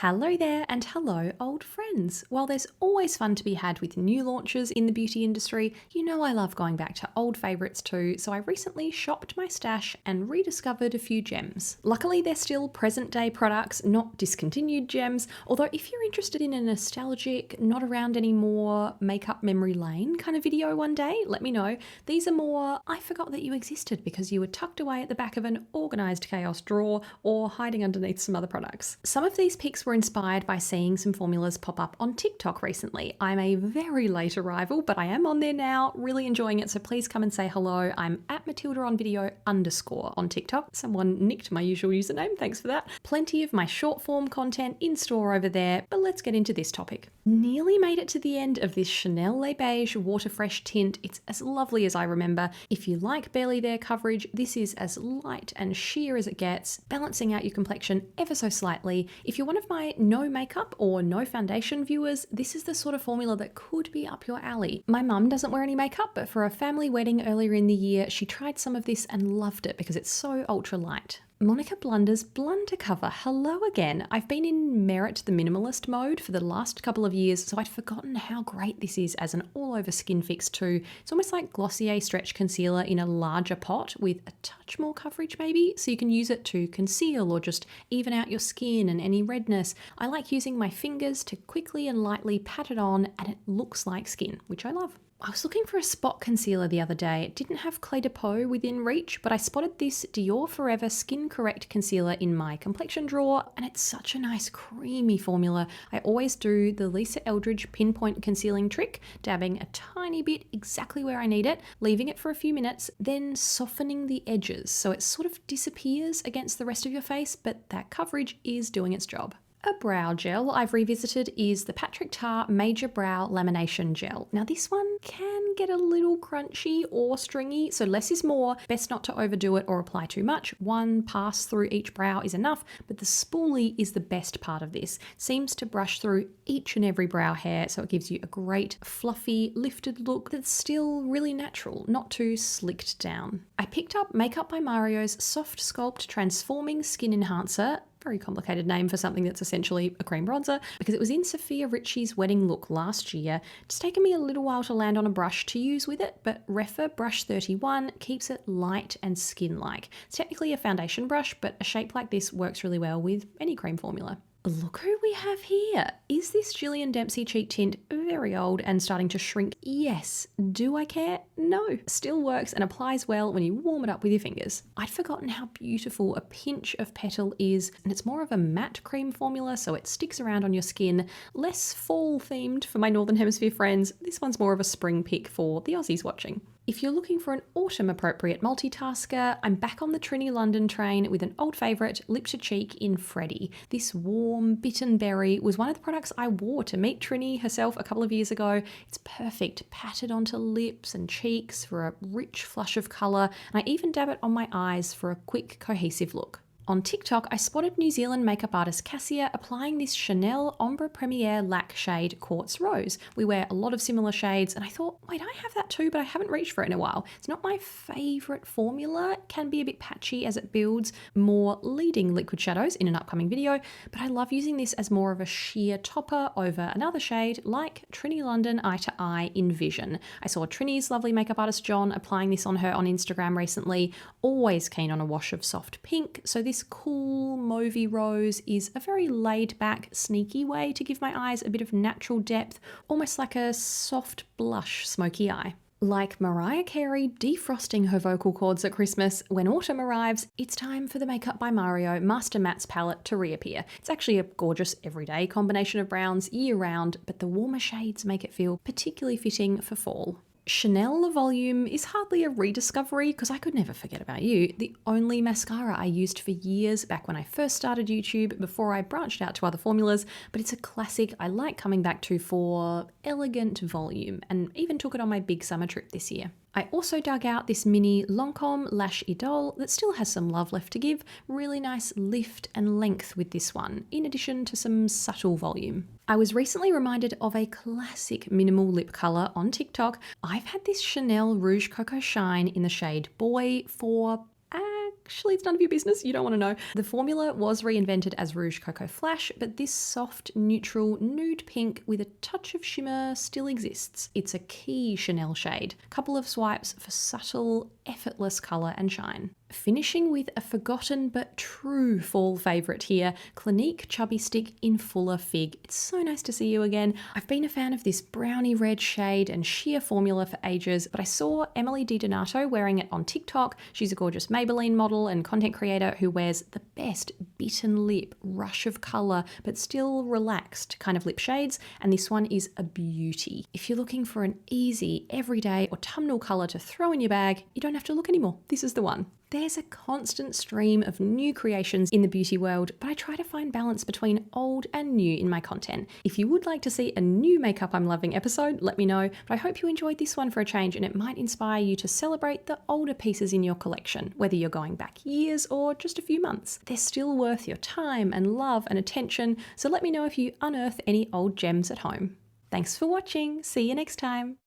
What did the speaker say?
Hello there and hello old friends. While there's always fun to be had with new launches in the beauty industry, you know I love going back to old favourites too, so I recently shopped my stash and rediscovered a few gems. Luckily they're still present day products, not discontinued gems, although if you're interested in a nostalgic, not around anymore, makeup memory lane kind of video one day, let me know. These are more, I forgot that you existed because you were tucked away at the back of an organised chaos drawer or hiding underneath some other products. Some of these pics were inspired by seeing some formulas pop up on TikTok recently. I'm a very late arrival, but I am on there now, really enjoying it, so please come and say hello. I'm at Matilda on video _ on TikTok. Someone nicked my usual username, thanks for that. Plenty of my short form content in store over there, but let's get into this topic. Nearly made it to the end of this Chanel Le Beige Water Fresh tint. It's as lovely as I remember. If you like barely there coverage, this is as light and sheer as it gets, balancing out your complexion ever so slightly. If you're one of my no makeup or no foundation viewers, this is the sort of formula that could be up your alley. My mum doesn't wear any makeup, but for a family wedding earlier in the year, she tried some of this and loved it because it's so ultra light. Monica Blunder's Blunder Cover. Hello again. I've been in Merit the Minimalist mode for the last couple of years, so I'd forgotten how great this is as an all-over skin fix too. It's almost like Glossier Stretch Concealer in a larger pot with a touch more coverage maybe, so you can use it to conceal or just even out your skin and any redness. I like using my fingers to quickly and lightly pat it on and it looks like skin, which I love. I was looking for a spot concealer the other day. It didn't have Clé de Peau within reach, but I spotted this Dior Forever Skin Correct concealer in my complexion drawer, and it's such a nice creamy formula. I always do the Lisa Eldridge pinpoint concealing trick, dabbing a tiny bit exactly where I need it, leaving it for a few minutes, then softening the edges so it sort of disappears against the rest of your face, but that coverage is doing its job. A brow gel I've revisited is the Patrick Ta Major Brow Lamination Gel. Now this one can get a little crunchy or stringy, so less is more. Best not to overdo it or apply too much. One pass through each brow is enough, but the spoolie is the best part of this. Seems to brush through each and every brow hair, so it gives you a great fluffy, lifted look that's still really natural, not too slicked down. I picked up Makeup by Mario's Soft Sculpt Transforming Skin Enhancer. Very complicated name for something that's essentially a cream bronzer, because it was in Sophia Richie's wedding look last year. It's taken me a little while to land on a brush to use with it, but Refa Brush 31 keeps it light and skin-like. It's technically a foundation brush, but a shape like this works really well with any cream formula. Look who we have here. Is this Gillian Dempsey cheek tint very old and starting to shrink? Yes. Do I care? No. Still works and applies well when you warm it up with your fingers. I'd forgotten how beautiful a pinch of petal is, and it's more of a matte cream formula, so it sticks around on your skin. Less fall themed for my Northern Hemisphere friends. This one's more of a spring pick for the Aussies watching. If you're looking for an autumn-appropriate multitasker, I'm back on the Trinny London train with an old favourite, Lip to Cheek in Freddie. This warm, bitten berry was one of the products I wore to meet Trinny herself a couple of years ago. It's perfect, patted onto lips and cheeks for a rich flush of colour, and I even dab it on my eyes for a quick, cohesive look. On TikTok, I spotted New Zealand makeup artist Cassia applying this Chanel Ombre Premiere Lac shade Quartz Rose. We wear a lot of similar shades, and I thought, wait, I have that too, but I haven't reached for it in a while. It's not my favourite formula. It can be a bit patchy as it builds more leading liquid shadows in an upcoming video, but I love using this as more of a sheer topper over another shade like Trinny London Eye to Eye in Vision. I saw Trinny's lovely makeup artist John applying this on her on Instagram recently. Always keen on a wash of soft pink, so this cool mauvey rose is a very laid back, sneaky way to give my eyes a bit of natural depth, almost like a soft blush smoky eye. Like Mariah Carey defrosting her vocal cords at Christmas, when autumn arrives, it's time for the Makeup by Mario Master Mattes palette to reappear. It's actually a gorgeous everyday combination of browns year round, but the warmer shades make it feel particularly fitting for fall. Chanel Le Volume is hardly a rediscovery because I could never forget about you. The only mascara I used for years back when I first started YouTube before I branched out to other formulas, but it's a classic I like coming back to for elegant volume, and even took it on my big summer trip this year. I also dug out this mini Lancome Lash Idol that still has some love left to give. Really nice lift and length with this one, in addition to some subtle volume. I was recently reminded of a classic minimal lip colour on TikTok. I've had this Chanel Rouge Coco Shine in the shade Boy for a actually, it's none of your business. You don't want to know. The formula was reinvented as Rouge Coco Flash, but this soft, neutral, nude pink with a touch of shimmer still exists. It's a key Chanel shade. Couple of swipes for subtle, effortless colour and shine. Finishing with a forgotten but true fall favourite here, Clinique Chubby Stick in Fuller Fig. It's so nice to see you again. I've been a fan of this brownie red shade and sheer formula for ages, but I saw Emily DiDonato wearing it on TikTok. She's a gorgeous Maybelline model and content creator who wears the best bitten lip, rush of colour, but still relaxed kind of lip shades, and this one is a beauty. If you're looking for an easy, everyday autumnal colour to throw in your bag, you don't have to look anymore. This is the one. There's a constant stream of new creations in the beauty world, but I try to find balance between old and new in my content. If you would like to see a new Makeup I'm Loving episode, let me know, but I hope you enjoyed this one for a change and it might inspire you to celebrate the older pieces in your collection, whether you're going back years or just a few months. They're still worth your time and love and attention, so let me know if you unearth any old gems at home. Thanks for watching. See you next time.